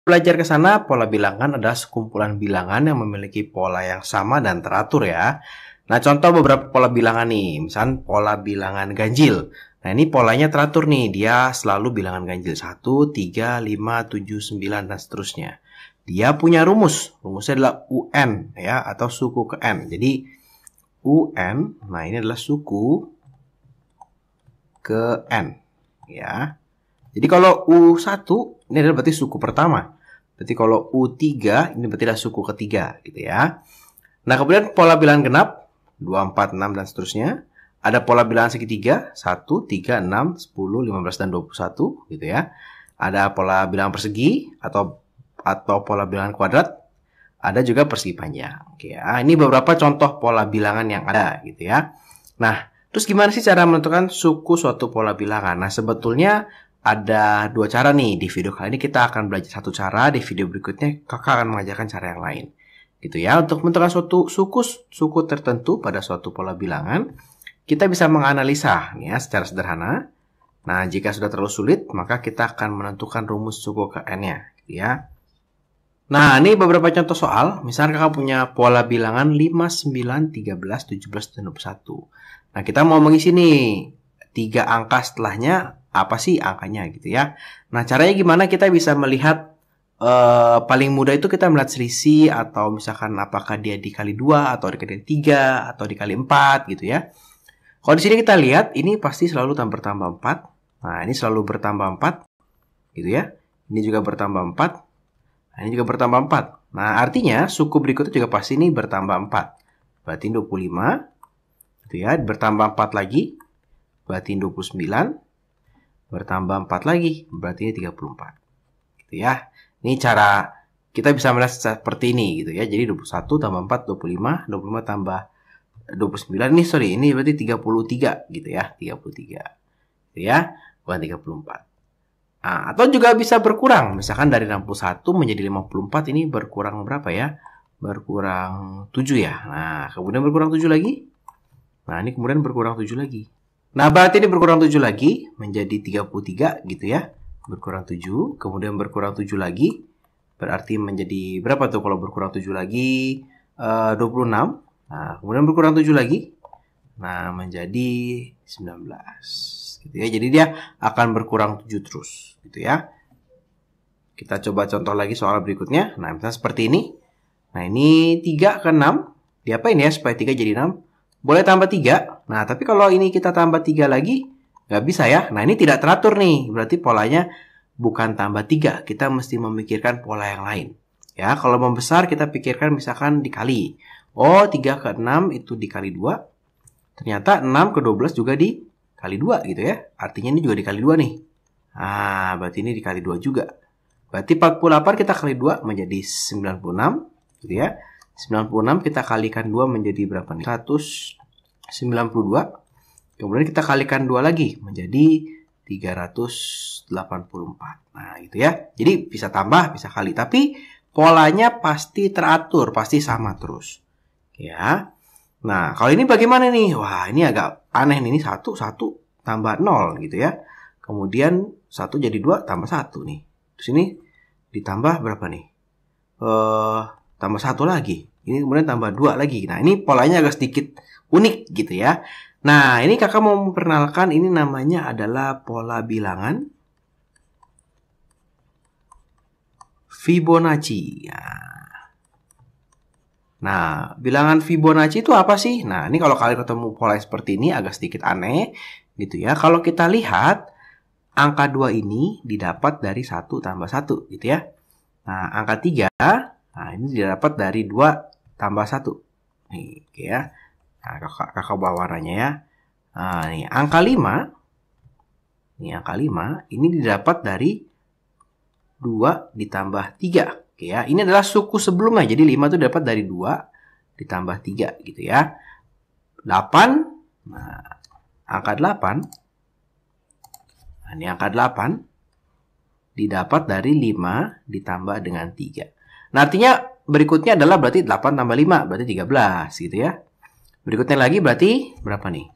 Belajar ke sana, pola bilangan adalah sekumpulan bilangan yang memiliki pola yang sama dan teratur ya. Nah, contoh beberapa pola bilangan nih. Misal pola bilangan ganjil. Nah, ini polanya teratur nih. Dia selalu bilangan ganjil 1, 3, 5, 7, 9, dan seterusnya. Dia punya rumus. Rumusnya adalah UN ya, atau suku ke N. Jadi, UN, nah ini adalah suku ke N ya. Jadi kalau U1 ini adalah berarti suku pertama. Berarti kalau U3 ini berarti adalah suku ketiga gitu ya. Nah, kemudian pola bilangan genap 2, 4, 6 dan seterusnya. Ada pola bilangan segitiga 1, 3, 6, 10, 15 dan 21 gitu ya. Ada pola bilangan persegi atau pola bilangan kuadrat. Ada juga persegi panjang. Oke ya. Ini beberapa contoh pola bilangan yang ada gitu ya. Nah, terus gimana sih cara menentukan suku suatu pola bilangan? Nah, sebetulnya ada dua cara nih. Di video kali ini kita akan belajar satu cara. Di video berikutnya kakak akan mengajarkan cara yang lain. Gitu ya. Untuk menentukan suatu suku tertentu pada suatu pola bilangan, kita bisa menganalisa nih ya secara sederhana. Nah, jika sudah terlalu sulit, maka kita akan menentukan rumus suku ke N-nya. Gitu ya. Nah, ini beberapa contoh soal. Misalnya kakak punya pola bilangan 5, 9, 13, 17, dan 21. Nah, kita mau mengisi nih 3 angka setelahnya, apa sih angkanya gitu ya. Nah, caranya gimana kita bisa melihat paling mudah itu kita melihat selisih atau misalkan apakah dia dikali 2 atau dikali 3 atau dikali 4 gitu ya. Kalau di sini kita lihat ini pasti selalu bertambah 4. Nah, ini selalu bertambah 4 gitu ya. Ini juga bertambah 4. Nah, ini juga bertambah 4. Nah, artinya suku berikutnya juga pasti ini bertambah 4. Berarti 25. Gitu ya, bertambah 4 lagi. Berarti 29. Bertambah 4 lagi. Berarti ini 34. Gitu ya. Ini cara kita bisa melihat seperti ini gitu ya. Jadi 21 tambah 4, 25. 25 tambah 29. Ini berarti 33 gitu ya. 33. Gitu ya. Bukan 34. Nah, atau juga bisa berkurang. Misalkan dari 61 menjadi 54 ini berkurang berapa ya? Berkurang 7 ya. Nah, kemudian berkurang 7 lagi. Nah, ini kemudian berkurang 7 lagi. Nah, berarti ini berkurang 7 lagi menjadi 33 gitu ya. Berkurang 7, kemudian berkurang 7 lagi. Berarti menjadi berapa tuh kalau berkurang 7 lagi? 26. Nah, kemudian berkurang 7 lagi. Nah, menjadi 19. Gitu ya. Jadi dia akan berkurang 7 terus gitu ya. Kita coba contoh lagi soal berikutnya. Nah, misalnya seperti ini. Nah, ini 3 ke 6. Diapain ya supaya 3 jadi 6? Boleh tambah 3. Nah, tapi kalau ini kita tambah 3 lagi, nggak bisa ya. Nah, ini tidak teratur nih. Berarti polanya bukan tambah 3. Kita mesti memikirkan pola yang lain. Ya, kalau membesar kita pikirkan misalkan dikali. Oh, 3 ke 6 itu dikali 2. Ternyata 6 ke 12 juga dikali 2 gitu ya. Artinya ini juga dikali 2 nih. Nah, berarti ini dikali 2 juga. Berarti 48 kita kali 2 menjadi 96 gitu ya. 96 kita kalikan 2 menjadi berapa nih? 192. Kemudian kita kalikan 2 lagi menjadi 384. Nah, gitu ya. Jadi bisa tambah, bisa kali. Tapi polanya pasti teratur, pasti sama terus. Ya. Nah, kalau ini bagaimana nih? Wah, ini agak aneh nih. Ini 1 tambah 0 gitu ya. Kemudian 1 jadi 2 tambah 1 nih. Terus ini ditambah berapa nih? Tambah 1 lagi. Ini kemudian tambah 2 lagi. Nah, ini polanya agak sedikit unik gitu ya. Nah, ini kakak mau memperkenalkan, ini namanya adalah pola bilangan Fibonacci. Nah, bilangan Fibonacci itu apa sih? Nah, ini kalau kalian ketemu pola seperti ini agak sedikit aneh gitu ya. Kalau kita lihat, angka 2 ini didapat dari 1 tambah 1 gitu ya. Nah, angka 3, nah ini didapat dari 2 tambah 1. Nih, oke ya. Nah, kakak bawa warnanya ya. Nah, nih, angka 5. Ini angka 5, ini didapat dari 2 ditambah 3. Oke ya, ini adalah suku sebelumnya. Jadi 5 itu dapat dari 2 ditambah 3 gitu ya. 8. Nah, angka 8. Nah, ini angka 8 didapat dari 5 ditambah dengan 3. Nah, artinya berikutnya adalah berarti 8 tambah 5, berarti 13 gitu ya. Berikutnya lagi berarti berapa nih?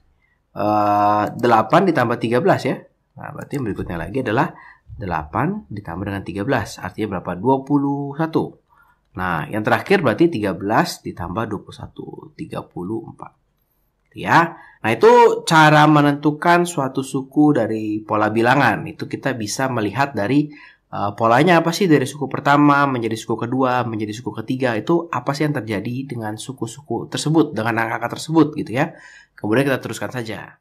8 ditambah 13 ya. Nah, berarti berikutnya lagi adalah 8 ditambah dengan 13. Artinya berapa? 21. Nah, yang terakhir berarti 13 ditambah 21. 34. Ya. Nah, itu cara menentukan suatu suku dari pola bilangan. Itu kita bisa melihat dari polanya apa sih dari suku pertama menjadi suku kedua, menjadi suku ketiga. Itu apa sih yang terjadi dengan suku-suku tersebut, dengan angka-angka tersebut gitu ya. Kemudian kita teruskan saja.